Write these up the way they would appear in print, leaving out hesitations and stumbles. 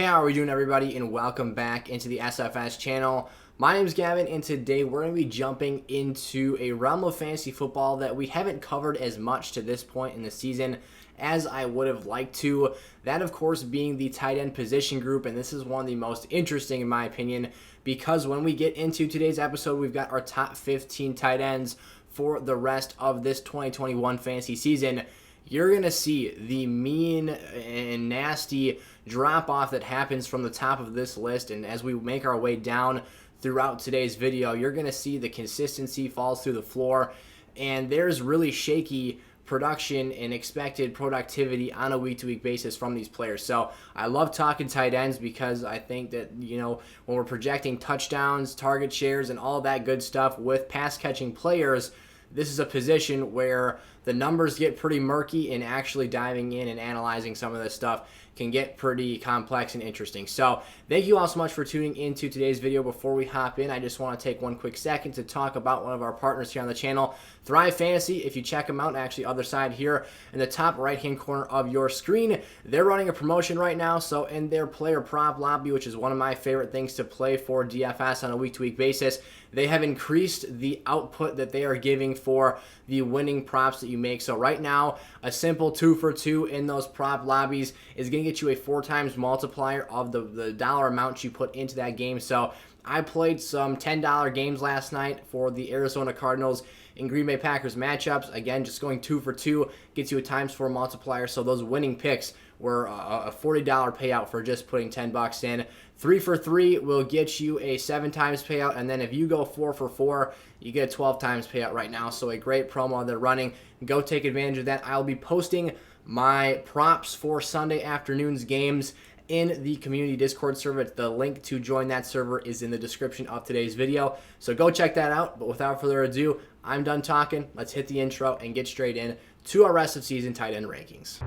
Hey, how are we doing, everybody, and welcome back into the SFS channel. My name is Gavin, and today we're going to be jumping into a realm of fantasy football that we haven't covered as much to this point in the season as I would have liked to. That, of course, being the tight end position group, and this is one of the most interesting, in my opinion, because when we get into today's episode, we've got our top 15 tight ends for the rest of this 2021 fantasy season. You're going to see the mean and nasty drop-off that happens from the top of this list, and as we make our way down throughout today's video, you're going to see the consistency falls through the floor, and there's really shaky production and expected productivity on a week-to-week basis from these players. So I love talking tight ends because I think that, when we're projecting touchdowns, target shares, and all that good stuff with pass-catching players, this is a position where the numbers get pretty murky, and actually diving in and analyzing some of this stuff can get pretty complex and interesting. So thank you all so much for tuning into today's video. Before we hop in, I just want to take one quick second to talk about one of our partners here on the channel, Thrive Fantasy. If you check them out, actually other side here in the top right hand corner of your screen, they're running a promotion right now. So in their player prop lobby, which is one of my favorite things to play for DFS on a week-to-week basis, they have increased the output that they are giving for the winning props that you make. So right now, a simple 2 for 2 in those prop lobbies is going to get you a 4 times multiplier of the dollar amount you put into that game. So I played some $10 games last night for the Arizona Cardinals and Green Bay Packers matchups. Again, just going 2 for 2 gets you a times 4 multiplier. So those winning picks were a $40 payout for just putting $10 in. 3 for 3 will get you a 7 times payout, and then if you go 4 for 4, you get a 12 times payout right now. So a great promo they're running. Go take advantage of that. I'll be posting my props for Sunday afternoon's games in the community Discord server. The link to join that server is in the description of today's video. So go check that out. But without further ado, I'm done talking. Let's hit the intro and get straight in to our rest of season tight end rankings.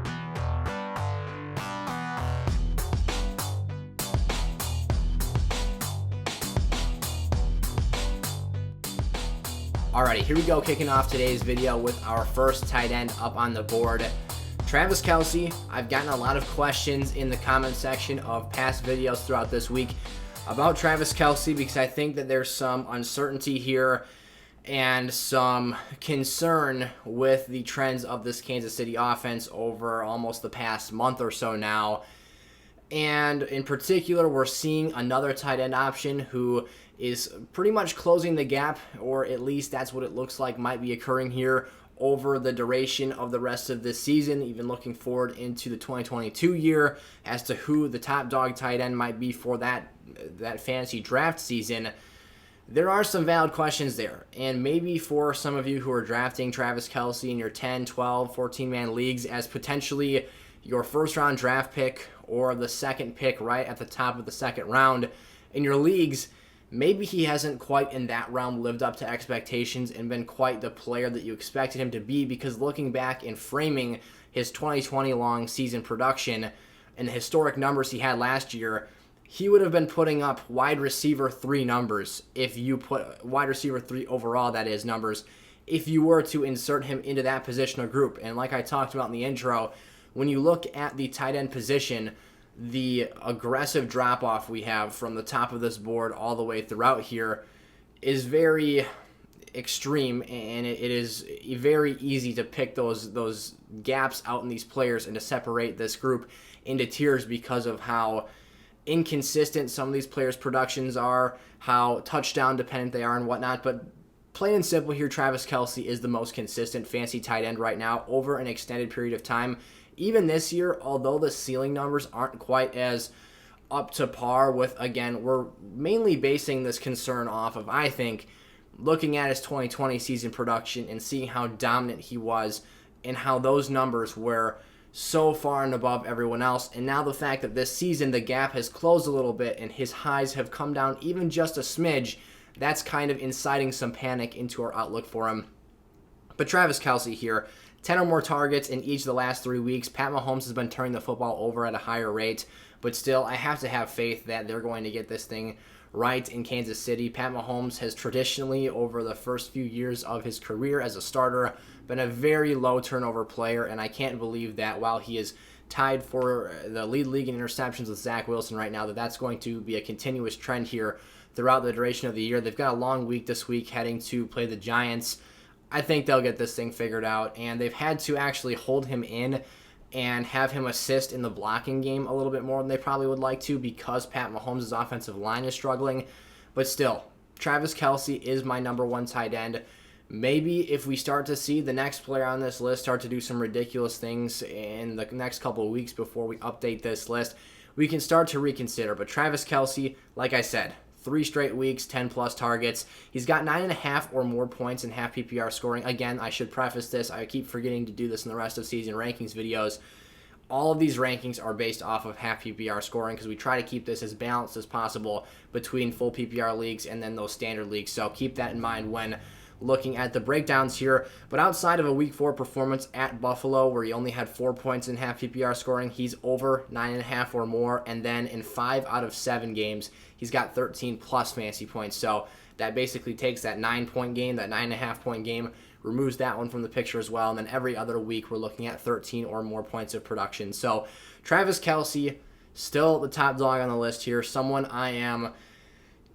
Alrighty, here we go, kicking off today's video with our first tight end up on the board, Travis Kelce. I've gotten a lot of questions in the comment section of past videos throughout this week about Travis Kelce because I think that there's some uncertainty here and some concern with the trends of this Kansas City offense over almost the past month or so now. And in particular, we're seeing another tight end option who is pretty much closing the gap, or at least that's what it looks like might be occurring here over the duration of the rest of this season, even looking forward into the 2022 year as to who the top dog tight end might be for that fantasy draft season. There are some valid questions there, and maybe for some of you who are drafting Travis Kelce in your 10, 12, 14-man leagues as potentially your first-round draft pick or the second pick right at the top of the second round in your leagues, maybe he hasn't quite in that realm lived up to expectations and been quite the player that you expected him to be, because looking back and framing his 2020 long season production and the historic numbers he had last year, he would have been putting up wide receiver 3 numbers if you put wide receiver 3 overall, that is, numbers, if you were to insert him into that positional group. And like I talked about in the intro, when you look at the tight end position, the aggressive drop-off we have from the top of this board all the way throughout here is very extreme, and it is very easy to pick those gaps out in these players and to separate this group into tiers because of how inconsistent some of these players' productions are, how touchdown dependent they are and whatnot. But plain and simple here, Travis Kelce is the most consistent fantasy tight end right now over an extended period of time. Even this year, although the ceiling numbers aren't quite as up to par with, again, we're mainly basing this concern off of, I think, looking at his 2020 season production and seeing how dominant he was and how those numbers were so far and above everyone else. And now the fact that this season the gap has closed a little bit and his highs have come down even just a smidge, that's kind of inciting some panic into our outlook for him. But Travis Kelce here, 10 or more targets in each of the last 3 weeks. Pat Mahomes has been turning the football over at a higher rate, but still, I have to have faith that they're going to get this thing right in Kansas City. Pat Mahomes has traditionally, over the first few years of his career as a starter, been a very low turnover player, and I can't believe that while he is tied for the league in interceptions with Zach Wilson right now, that's going to be a continuous trend here throughout the duration of the year. They've got a long week this week heading to play the Giants. I think they'll get this thing figured out, and they've had to actually hold him in and have him assist in the blocking game a little bit more than they probably would like to because Pat Mahomes' offensive line is struggling. But still, Travis Kelce is my number one tight end. Maybe if we start to see the next player on this list start to do some ridiculous things in the next couple of weeks before we update this list, we can start to reconsider. But Travis Kelce, like I said, 3 straight weeks, 10-plus targets. He's got 9.5 or more points in half PPR scoring. Again, I should preface this. I keep forgetting to do this in the rest of season rankings videos. All of these rankings are based off of half PPR scoring because we try to keep this as balanced as possible between full PPR leagues and then those standard leagues. So keep that in mind when looking at the breakdowns here. But outside of a Week 4 performance at Buffalo where he only had 4 points in half PPR scoring, he's over 9.5 or more. And then in 5 out of 7 games, he's got 13-plus fantasy points. So that basically takes that 9-point game, that 9.5-point game, removes that one from the picture as well. And then every other week, we're looking at 13 or more points of production. So Travis Kelce, still the top dog on the list here. Someone I am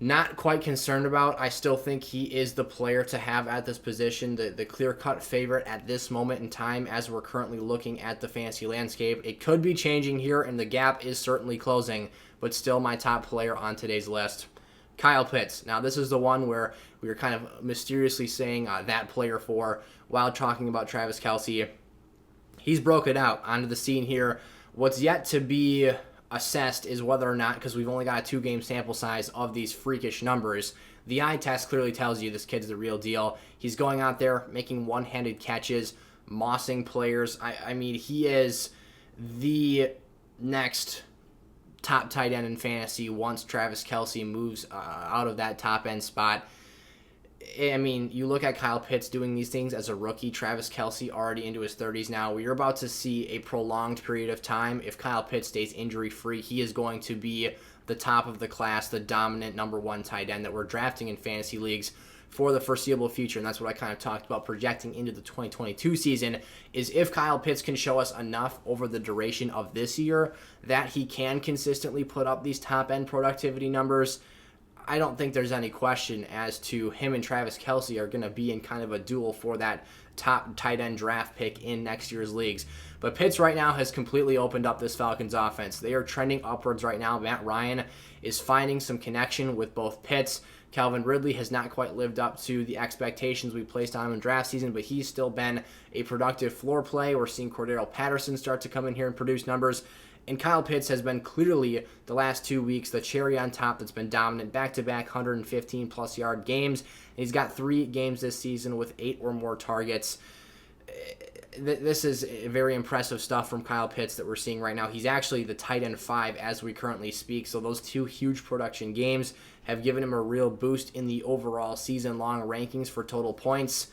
not quite concerned about. I still think he is the player to have at this position, the clear-cut favorite at this moment in time as we're currently looking at the fantasy landscape. It could be changing here, and the gap is certainly closing, but still my top player on today's list. Kyle Pitts. Now, this is the one where we were kind of mysteriously saying that player for while talking about Travis Kelce. He's broken out onto the scene here. What's yet to be assessed is whether or not, because we've only got a 2-game sample size of these freakish numbers, the eye test clearly tells you this kid's the real deal. He's going out there making one-handed catches, mossing players. I mean, he is the next top tight end in fantasy once Travis Kelce moves out of that top end spot. I mean, you look at Kyle Pitts doing these things as a rookie. Travis Kelce already into his 30s now. We're about to see a prolonged period of time. If Kyle Pitts stays injury-free, he is going to be the top of the class, the dominant number 1 tight end that we're drafting in fantasy leagues for the foreseeable future. And that's what I kind of talked about projecting into the 2022 season, is if Kyle Pitts can show us enough over the duration of this year that he can consistently put up these top-end productivity numbers, I don't think there's any question as to him and Travis Kelce are going to be in kind of a duel for that top tight end draft pick in next year's leagues. But Pitts right now has completely opened up this Falcons offense. They are trending upwards right now. Matt Ryan is finding some connection with both Pitts. Calvin Ridley has not quite lived up to the expectations we placed on him in draft season, but he's still been a productive floor play. We're seeing Cordero Patterson start to come in here and produce numbers. And Kyle Pitts has been clearly, the last 2 weeks, the cherry on top that's been dominant, back-to-back 115-plus yard games. And he's got 3 games this season with 8 or more targets. This is very impressive stuff from Kyle Pitts that we're seeing right now. He's actually the tight end 5 as we currently speak. So those 2 huge production games have given him a real boost in the overall season-long rankings for total points.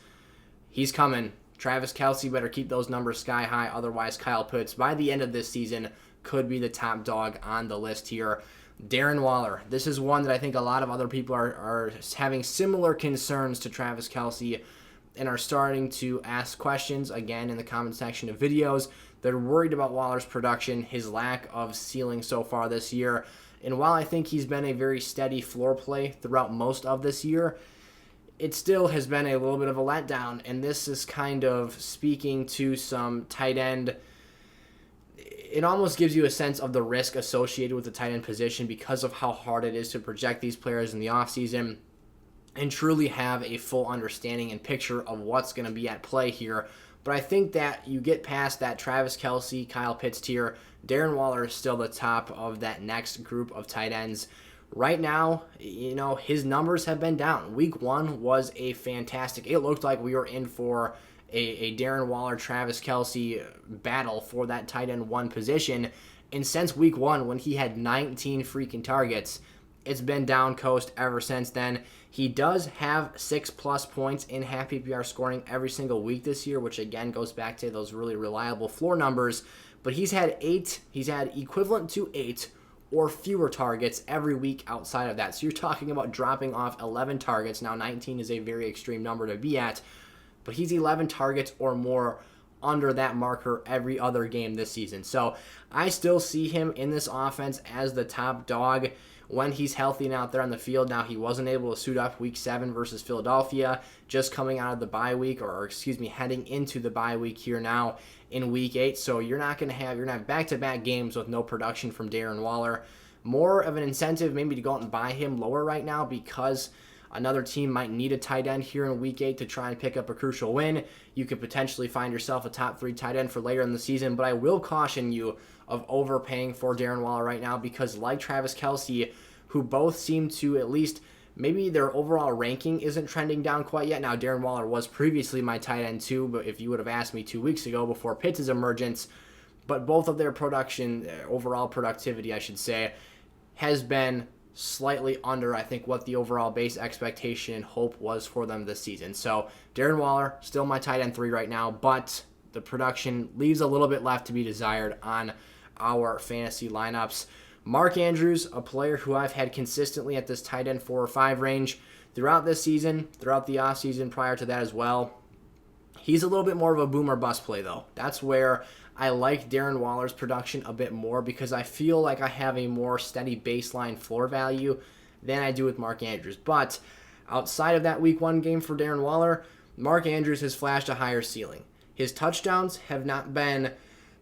He's coming. Travis Kelce better keep those numbers sky high. Otherwise, Kyle Pitts, by the end of this season, could be the top dog on the list here. Darren Waller. This is one that I think a lot of other people are having similar concerns to Travis Kelce and are starting to ask questions, again, in the comment section of videos. They're worried about Waller's production, his lack of ceiling so far this year. And while I think he's been a very steady floor play throughout most of this year, it still has been a little bit of a letdown. And this is kind of speaking to some tight end. It almost gives you a sense of the risk associated with the tight end position because of how hard it is to project these players in the offseason and truly have a full understanding and picture of what's going to be at play here. But I think that you get past that Travis Kelce, Kyle Pitts tier, Darren Waller is still the top of that next group of tight ends. Right now, you know, his numbers have been down. Week 1 was a fantastic. It looked like we were in for a Darren Waller, Travis Kelce battle for that tight end 1 position. And since week 1, when he had 19 freaking targets, it's been down coast ever since then. He does have 6-plus points in half PPR scoring every single week this year, which again goes back to those really reliable floor numbers. But he's had equivalent to 8 or fewer targets every week outside of that. So you're talking about dropping off 11 targets. Now 19 is a very extreme number to be at, but he's 11 targets or more under that marker every other game this season. So I still see him in this offense as the top dog when he's healthy and out there on the field. Now, he wasn't able to suit up week 7 versus Philadelphia, just coming out of the bye week, or heading into the bye week here now in week 8. So you're going to have back-to-back games with no production from Darren Waller. More of an incentive maybe to go out and buy him lower right now, because another team might need a tight end here in week 8 to try and pick up a crucial win. You could potentially find yourself a top 3 tight end for later in the season, but I will caution you of overpaying for Darren Waller right now, because like Travis Kelce, who both seem to, at least maybe their overall ranking isn't trending down quite yet. Now, Darren Waller was previously my tight end too, but if you would have asked me 2 weeks ago before Pitts' emergence, but both of their production, overall productivity, I should say, has been slightly under, I think, what the overall base expectation and hope was for them this season. So Darren Waller, still my tight end 3 right now, but the production leaves a little bit left to be desired on our fantasy lineups. Mark Andrews, a player who I've had consistently at this tight end 4 or 5 range throughout this season, throughout the offseason, prior to that as well. He's a little bit more of a boomer bust play, though. That's where I like Darren Waller's production a bit more, because I feel like I have a more steady baseline floor value than I do with Mark Andrews. But outside of that week 1 game for Darren Waller, Mark Andrews has flashed a higher ceiling. His touchdowns have not been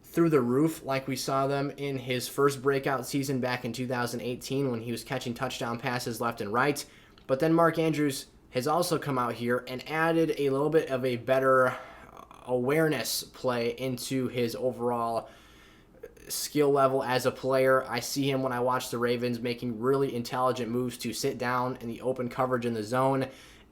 through the roof like we saw them in his first breakout season back in 2018 when he was catching touchdown passes left and right. But then Mark Andrews has also come out here and added a little bit of a better awareness play into his overall skill level as a player. I see him when I watch the Ravens making really intelligent moves to sit down in the open coverage in the zone.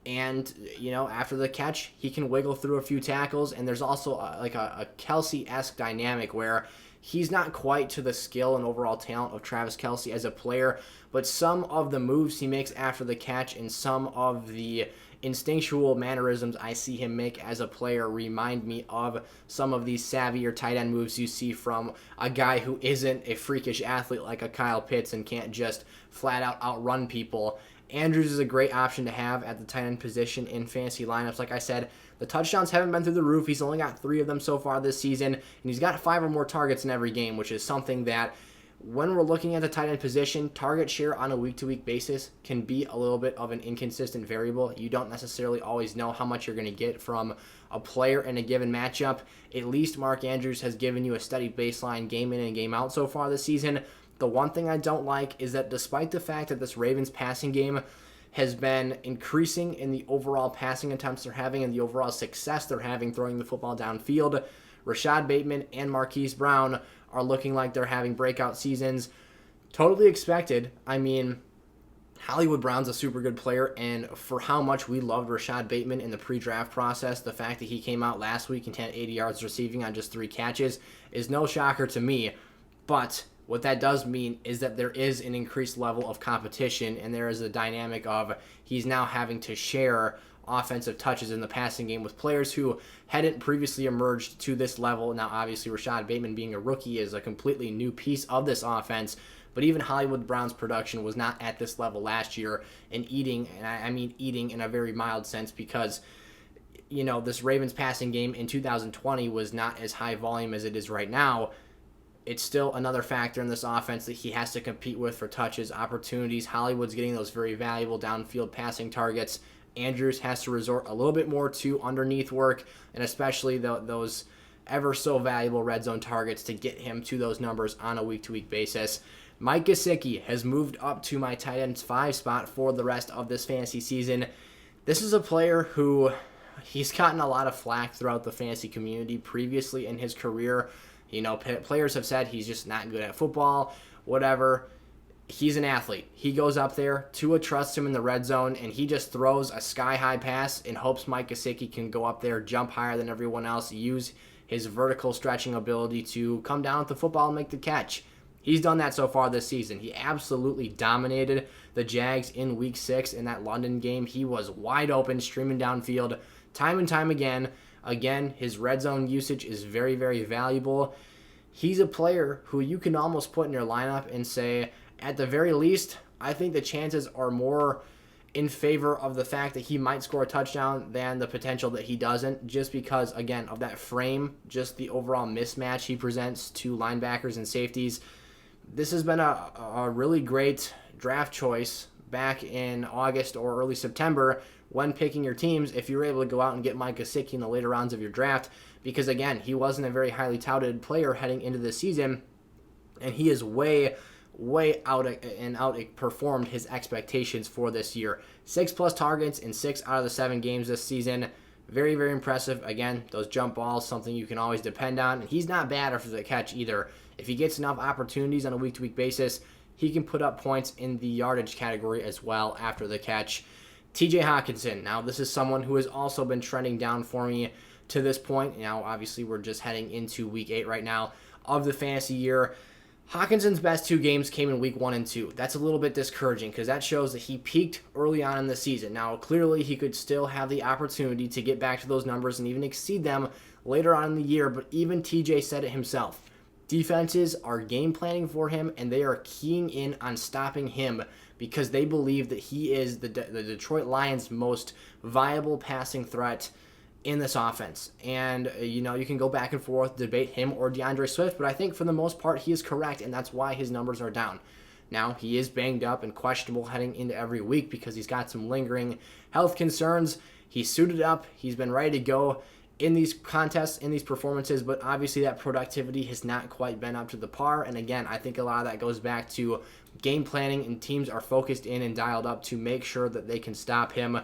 And, after the catch, he can wiggle through a few tackles. And there's also a Kelce-esque dynamic where he's not quite to the skill and overall talent of Travis Kelce as a player, but some of the moves he makes after the catch and some of the instinctual mannerisms I see him make as a player remind me of some of these savvier tight end moves you see from a guy who isn't a freakish athlete like a Kyle Pitts and can't just flat out outrun people. Andrews is a great option to have at the tight end position in fantasy lineups. Like I said, the touchdowns haven't been through the roof. He's only got 3 of them so far this season, and he's got 5 or more targets in every game, which is something that, when we're looking at the tight end position, target share on a week-to-week basis can be a little bit of an inconsistent variable. You don't necessarily always know how much you're going to get from a player in a given matchup. At least Mark Andrews has given you a steady baseline game in and game out so far this season. The one thing I don't like is that despite the fact that this Ravens passing game has been increasing in the overall passing attempts they're having and the overall success they're having throwing the football downfield, Rashad Bateman and Marquise Brown are looking like they're having breakout seasons. Totally expected. I mean, Hollywood Brown's a super good player, and for how much we loved Rashad Bateman in the pre-draft process, the fact that he came out last week and had 80 yards receiving on just 3 catches is no shocker to me. But what that does mean is that there is an increased level of competition, and there is a dynamic of he's now having to share offensive touches in the passing game with players who hadn't previously emerged to this level. Now, obviously, Rashad Bateman being a rookie is a completely new piece of this offense, but even Hollywood Brown's production was not at this level last year, and I mean eating in a very mild sense, because this Ravens passing game in 2020 was not as high volume as it is right now. It's still another factor in this offense that he has to compete with for touches, opportunities. Hollywood's getting those very valuable downfield passing targets. Andrews has to resort a little bit more to underneath work, and especially those ever so valuable red zone targets to get him to those numbers on a week-to-week basis. Mike Gesicki has moved up to my tight end 5 spot for the rest of this fantasy season. This is a player who he's gotten a lot of flack throughout the fantasy community previously in his career. Players have said he's just not good at football, whatever. He's an athlete. He goes up there, Tua trusts him in the red zone, and he just throws a sky-high pass and hopes Mike Gesicki can go up there, jump higher than everyone else, use his vertical stretching ability to come down with the football and make the catch. He's done that so far this season. He absolutely dominated the Jags in Week 6 in that London game. He was wide open, streaming downfield time and time again. Again, his red zone usage is very, very valuable. He's a player who you can almost put in your lineup and say, at the very least, I think the chances are more in favor of the fact that he might score a touchdown than the potential that he doesn't, just because, again, of that frame, just the overall mismatch he presents to linebackers and safeties. This has been a really great draft choice back in August or early September when picking your teams, if you were able to go out and get Mike Gesicki in the later rounds of your draft, because, again, he wasn't a very highly touted player heading into the season, and he is way outperformed his expectations for this year. 6+ targets in 6 out of the 7 games this season. Very, very impressive. Again, those jump balls, something you can always depend on. And he's not bad after the catch either. If he gets enough opportunities on a week-to-week basis, he can put up points in the yardage category as well after the catch. TJ Hockenson. Now, this is someone who has also been trending down for me to this point. Now, obviously, we're just heading into week 8 right now of the fantasy year. Hockenson's best 2 games came in week 1 and 2. That's a little bit discouraging because that shows that he peaked early on in the season. Now, clearly, he could still have the opportunity to get back to those numbers and even exceed them later on in the year, but even TJ said it himself. Defenses are game planning for him, and they are keying in on stopping him because they believe that he is the Detroit Lions' most viable passing threat in this offense. And, you can go back and forth, debate him or DeAndre Swift, but I think for the most part he is correct, and that's why his numbers are down. Now, he is banged up and questionable heading into every week because he's got some lingering health concerns. He's suited up. He's been ready to go in these contests, in these performances, but obviously that productivity has not quite been up to the par. And again, I think a lot of that goes back to game planning, and teams are focused in and dialed up to make sure that they can stop him.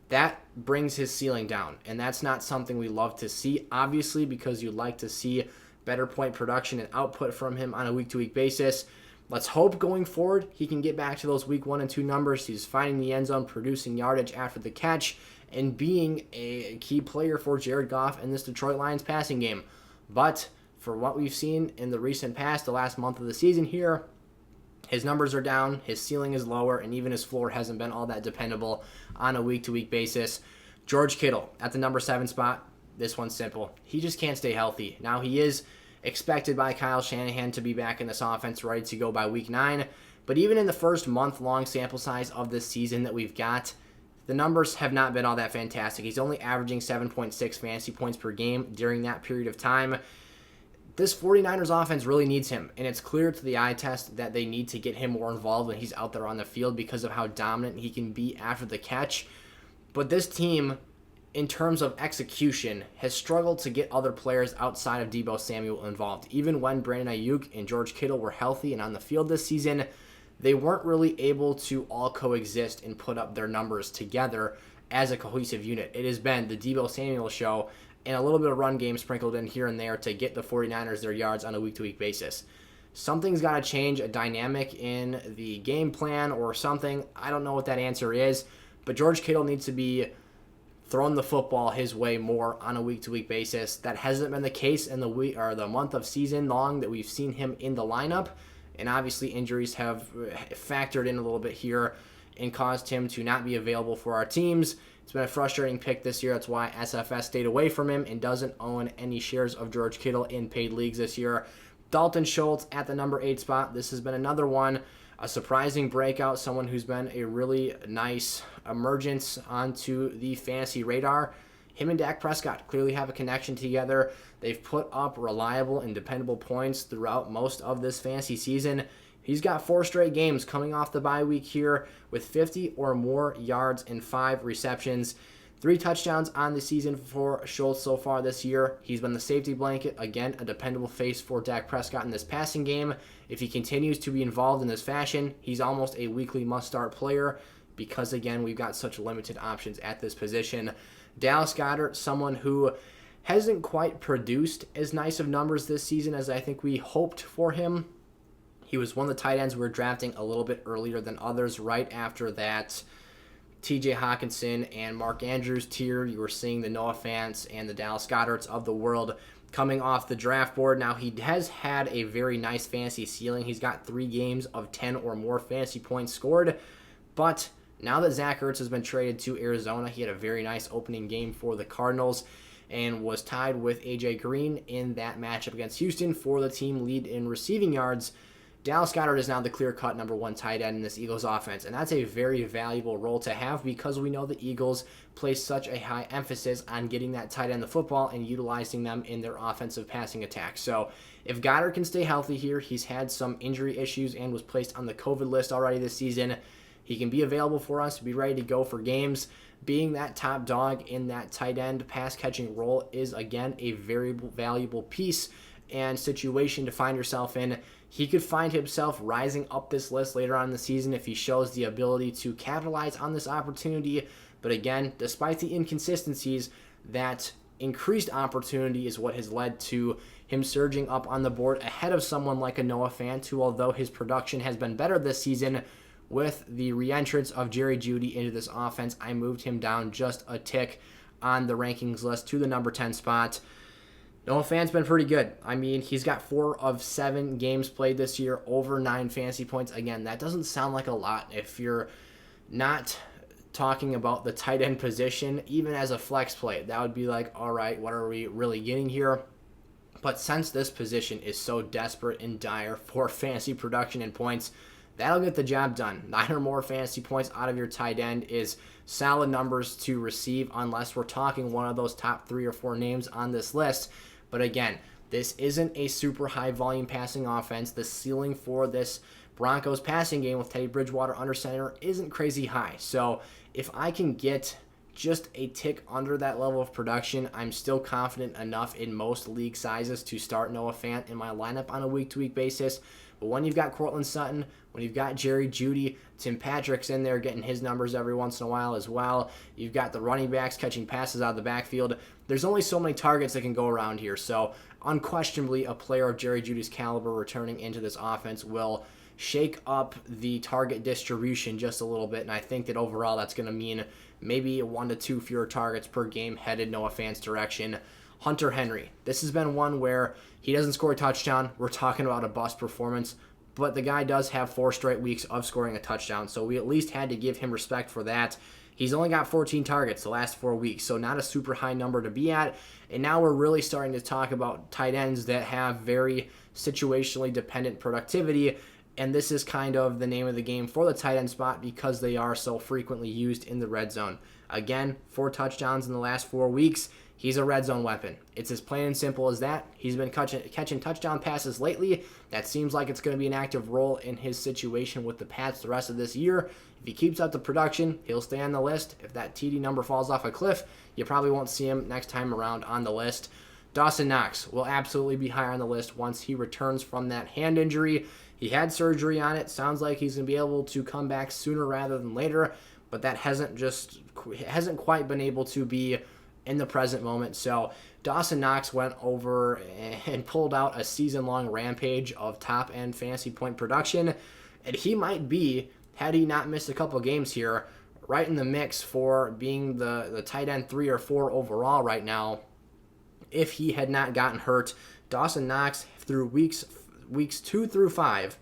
That brings his ceiling down, and that's not something we love to see, obviously, because you'd like to see better point production and output from him on a week-to-week basis. Let's hope going forward he can get back to those week 1 and 2 numbers. He's finding the end zone, producing yardage after the catch, and being a key player for Jared Goff in this Detroit Lions passing game. But for what we've seen in the recent past, the last month of the season here, his numbers are down, his ceiling is lower, and even his floor hasn't been all that dependable on a week-to-week basis. George Kittle at the number 7 spot. This one's simple. He just can't stay healthy. Now, he is expected by Kyle Shanahan to be back in this offense ready to go by week 9, but even in the first month-long sample size of this season that we've got, the numbers have not been all that fantastic. He's only averaging 7.6 fantasy points per game during that period of time. This 49ers offense really needs him, and it's clear to the eye test that they need to get him more involved when he's out there on the field because of how dominant he can be after the catch. But this team, in terms of execution, has struggled to get other players outside of Deebo Samuel involved. Even when Brandon Ayuk and George Kittle were healthy and on the field this season, they weren't really able to all coexist and put up their numbers together as a cohesive unit. It has been the Deebo Samuel show and a little bit of run game sprinkled in here and there to get the 49ers their yards on a week-to-week basis. Something's got to change, a dynamic in the game plan or something. I don't know what that answer is, but George Kittle needs to be throwing the football his way more on a week-to-week basis. That hasn't been the case in the week or the month of season long that we've seen him in the lineup, and obviously injuries have factored in a little bit here and caused him to not be available for our teams. It's been a frustrating pick this year. That's why SFS stayed away from him and doesn't own any shares of George Kittle in paid leagues this year. Dalton Schultz at the number 8 spot. This has been another one, a surprising breakout, someone who's been a really nice emergence onto the fantasy radar. Him and Dak Prescott clearly have a connection together. They've put up reliable and dependable points throughout most of this fantasy season. He's got 4 straight games coming off the bye week here with 50 or more yards and 5 receptions. 3 touchdowns on the season for Schultz so far this year. He's been the safety blanket, again, a dependable face for Dak Prescott in this passing game. If he continues to be involved in this fashion, he's almost a weekly must-start player because, again, we've got such limited options at this position. Dallas Goedert, someone who hasn't quite produced as nice of numbers this season as I think we hoped for him. He was one of the tight ends we were drafting a little bit earlier than others. Right after that TJ Hockenson and Mark Andrews tier, you were seeing the Noah Fants and the Dallas Goederts of the world coming off the draft board. Now, he has had a very nice fantasy ceiling. He's got 3 games of 10 or more fantasy points scored. But now that Zach Ertz has been traded to Arizona, he had a very nice opening game for the Cardinals and was tied with A.J. Green in that matchup against Houston for the team lead in receiving yards. Dallas Goedert is now the clear-cut number 1 tight end in this Eagles offense, and that's a very valuable role to have because we know the Eagles place such a high emphasis on getting that tight end the football and utilizing them in their offensive passing attack. So if Goedert can stay healthy here, he's had some injury issues and was placed on the COVID list already this season. He can be available for us to be ready to go for games. Being that top dog in that tight end pass-catching role is, again, a very valuable piece and situation to find yourself in. He could find himself rising up this list later on in the season if he shows the ability to capitalize on this opportunity. But again, despite the inconsistencies, that increased opportunity is what has led to him surging up on the board ahead of someone like a Noah Fant, who, although his production has been better this season, with the re-entrance of Jerry Jeudy into this offense, I moved him down just a tick on the rankings list to the number 10 spot. Noah Fant's been pretty good. I mean, he's got 4 of 7 games played this year, over 9 fantasy points. Again, that doesn't sound like a lot if you're not talking about the tight end position. Even as a flex play, that would be like, all right, what are we really getting here? But since this position is so desperate and dire for fantasy production and points, that'll get the job done. 9 or more fantasy points out of your tight end is solid numbers to receive unless we're talking one of those top 3 or 4 names on this list. But again, this isn't a super high volume passing offense. The ceiling for this Broncos passing game with Teddy Bridgewater under center isn't crazy high. So if I can get just a tick under that level of production, I'm still confident enough in most league sizes to start Noah Fant in my lineup on a week-to-week basis. But when you've got Courtland Sutton, when you've got Jerry Jeudy, Tim Patrick's in there getting his numbers every once in a while as well, you've got the running backs catching passes out of the backfield, there's only so many targets that can go around here. So unquestionably, a player of Jerry Jeudy's caliber returning into this offense will shake up the target distribution just a little bit, and I think that overall that's going to mean maybe 1 to 2 fewer targets per game headed Noah Fant's direction. Hunter Henry, this has been one where he doesn't score a touchdown. We're talking about a bust performance, but the guy does have 4 straight weeks of scoring a touchdown, so we at least had to give him respect for that. He's only got 14 targets the last 4 weeks, so not a super high number to be at. And now we're really starting to talk about tight ends that have very situationally dependent productivity, and this is kind of the name of the game for the tight end spot because they are so frequently used in the red zone. Again, 4 touchdowns in the last 4 weeks. He's a red zone weapon. It's as plain and simple as that. He's been catching touchdown passes lately. That seems like it's going to be an active role in his situation with the Pats the rest of this year. If he keeps up the production, he'll stay on the list. If that TD number falls off a cliff, you probably won't see him next time around on the list. Dawson Knox will absolutely be higher on the list once he returns from that hand injury. He had surgery on it. Sounds like he's going to be able to come back sooner rather than later, but that hasn't quite been able to be in the present moment. So Dawson Knox went over and pulled out a season-long rampage of top-end fantasy point production, and he might be, had he not missed a couple games here, right in the mix for being the tight end 3 or 4 overall right now. If he had not gotten hurt, Dawson Knox through weeks 2 through 5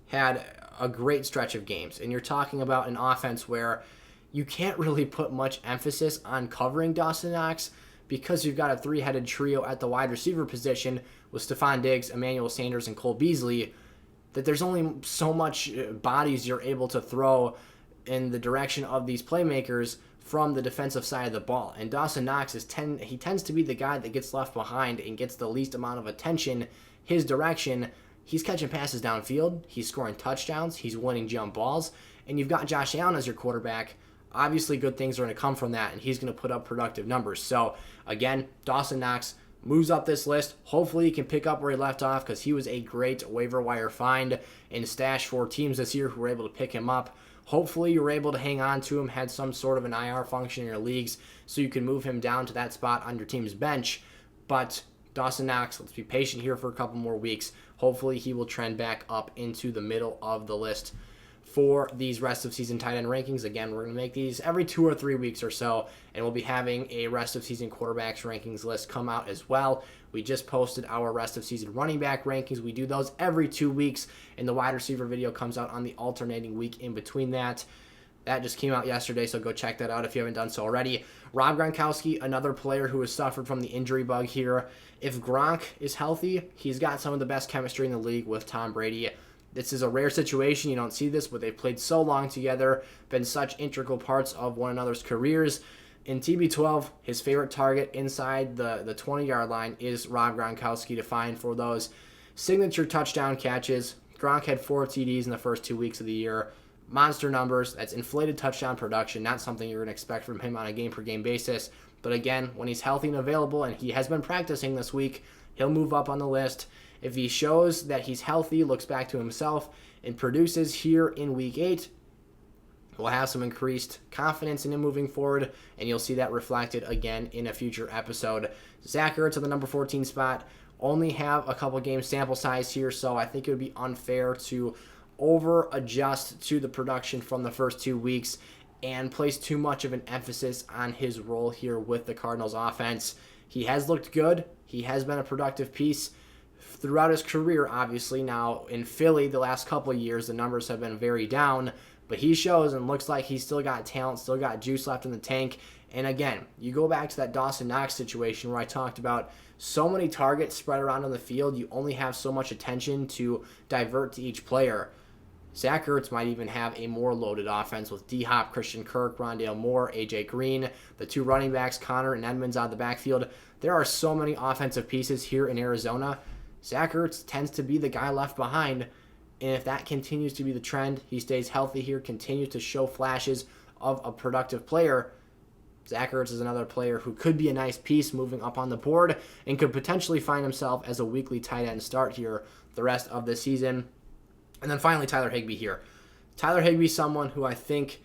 had a great stretch of games, and you're talking about an offense where you can't really put much emphasis on covering Dawson Knox because you've got a 3-headed trio at the wide receiver position with Stephon Diggs, Emmanuel Sanders, and Cole Beasley, that there's only so much bodies you're able to throw in the direction of these playmakers from the defensive side of the ball. And Dawson Knox he tends to be the guy that gets left behind and gets the least amount of attention his direction. He's catching passes downfield, he's scoring touchdowns, he's winning jump balls, and you've got Josh Allen as your quarterback. Obviously, good things are going to come from that, and he's going to put up productive numbers. So, again, Dawson Knox moves up this list. Hopefully, he can pick up where he left off because he was a great waiver wire find and stash for teams this year who were able to pick him up. Hopefully, you were able to hang on to him, had some sort of an IR function in your leagues so you can move him down to that spot on your team's bench. But Dawson Knox, let's be patient here for a couple more weeks. Hopefully, he will trend back up into the middle of the list for these rest of season tight end rankings. Again, we're going to make these every 2 or 3 weeks or so, and we'll be having a rest of season quarterbacks rankings list come out as well. We just posted our rest of season running back rankings. We do those every 2 weeks, and the wide receiver video comes out on the alternating week in between that. That just came out yesterday, so go check that out if you haven't done so already. Rob Gronkowski, another player who has suffered from the injury bug here. If Gronk is healthy, he's got some of the best chemistry in the league with Tom Brady. This is a rare situation. You don't see this, but they've played so long together, been such integral parts of one another's careers. In TB12, his favorite target inside the 20-yard line is Rob Gronkowski to find for those signature touchdown catches. Gronk had 4 TDs in the first 2 weeks of the year. Monster numbers. That's inflated touchdown production, not something you're going to expect from him on a game-per-game basis. But again, when he's healthy and available, and he has been practicing this week, he'll move up on the list. If he shows that he's healthy, looks back to himself, and produces here in Week 8, we'll have some increased confidence in him moving forward, and you'll see that reflected again in a future episode. Zach Ertz at the number 14 spot. Only have a couple game sample size here, so I think it would be unfair to over-adjust to the production from the first 2 weeks and place too much of an emphasis on his role here with the Cardinals offense. He has looked good. He has been a productive piece throughout his career, obviously. Now, in Philly, the last couple of years, the numbers have been very down, but he shows and looks like he's still got talent, still got juice left in the tank. And again, you go back to that Dawson Knox situation where I talked about so many targets spread around on the field, you only have so much attention to divert to each player. Zach Ertz might even have a more loaded offense with D-Hop, Christian Kirk, Rondale Moore, A.J. Green, the 2 running backs, Connor and Edmonds out of the backfield. There are so many offensive pieces here in Arizona. Zach Ertz tends to be the guy left behind, and if that continues to be the trend, he stays healthy here, continues to show flashes of a productive player, Zach Ertz is another player who could be a nice piece moving up on the board and could potentially find himself as a weekly tight end start here the rest of the season. And then finally, Tyler Higbee here. Tyler Higbee is someone who I think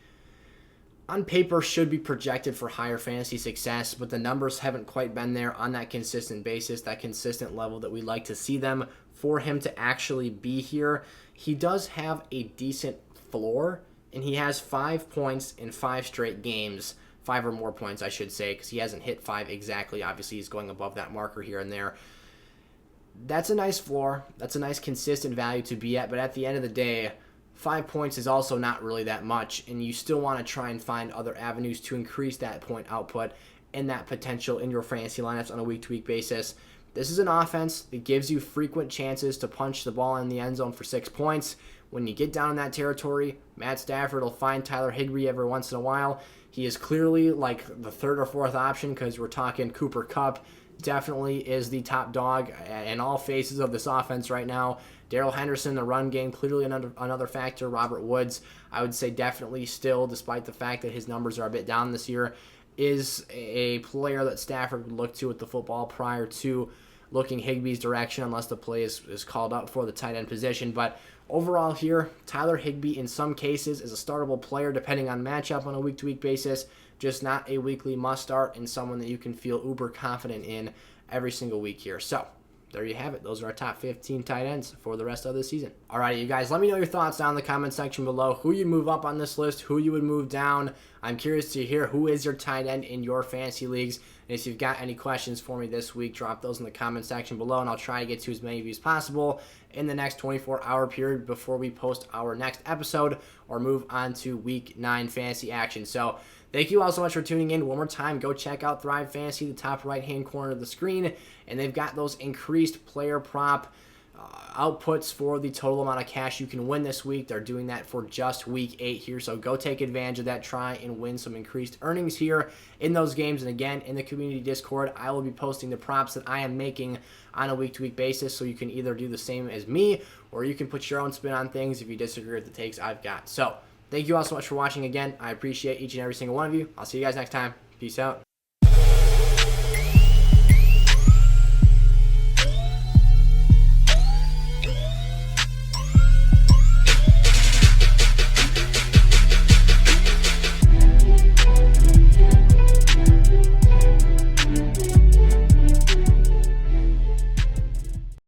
on paper should be projected for higher fantasy success, but the numbers haven't quite been there on that consistent basis, that consistent level that we like to see them for him to actually be here. He does have a decent floor, and he has 5 points in 5 straight games. 5 or more points, I should say, because he hasn't hit 5 exactly. Obviously, he's going above that marker here and there. That's a nice floor. That's a nice consistent value to be at, but at the end of the day, 5 points is also not really that much, and you still want to try and find other avenues to increase that point output and that potential in your fantasy lineups on a week-to-week basis. This is an offense that gives you frequent chances to punch the ball in the end zone for 6 points. When you get down in that territory, Matt Stafford will find Tyler Higbee every once in a while. He is clearly like the 3rd or 4th option because we're talking Cooper Kupp. Definitely is the top dog in all phases of this offense right now. Darrell Henderson, the run game, clearly another factor. Robert Woods, I would say definitely still, despite the fact that his numbers are a bit down this year, is a player that Stafford would look to with the football prior to looking Higbee's direction, unless the play is called up for the tight end position. But overall here, Tyler Higbee in some cases is a startable player depending on matchup on a week-to-week basis, just not a weekly must-start and someone that you can feel uber confident in every single week here. So there you have it. Those are our top 15 tight ends for the rest of the season. Alrighty, you guys, let me know your thoughts down in the comment section below. Who you move up on this list, who you would move down. I'm curious to hear who is your tight end in your fantasy leagues. And if you've got any questions for me this week, drop those in the comment section below, and I'll try to get to as many of you as possible in the next 24-hour period before we post our next episode or move on to Week 9 fantasy action. So thank you all so much for tuning in. One more time, go check out Thrive Fantasy, the top right-hand corner of the screen, and they've got those increased player prop outputs for the total amount of cash you can win this week. They're doing that for just Week 8 here, so go take advantage of that. Try and win some increased earnings here in those games. And again, in the community Discord, I will be posting the props that I am making on a week-to-week basis, so you can either do the same as me, or you can put your own spin on things if you disagree with the takes I've got. So thank you all so much for watching again. I appreciate each and every single one of you. I'll see you guys next time. Peace out.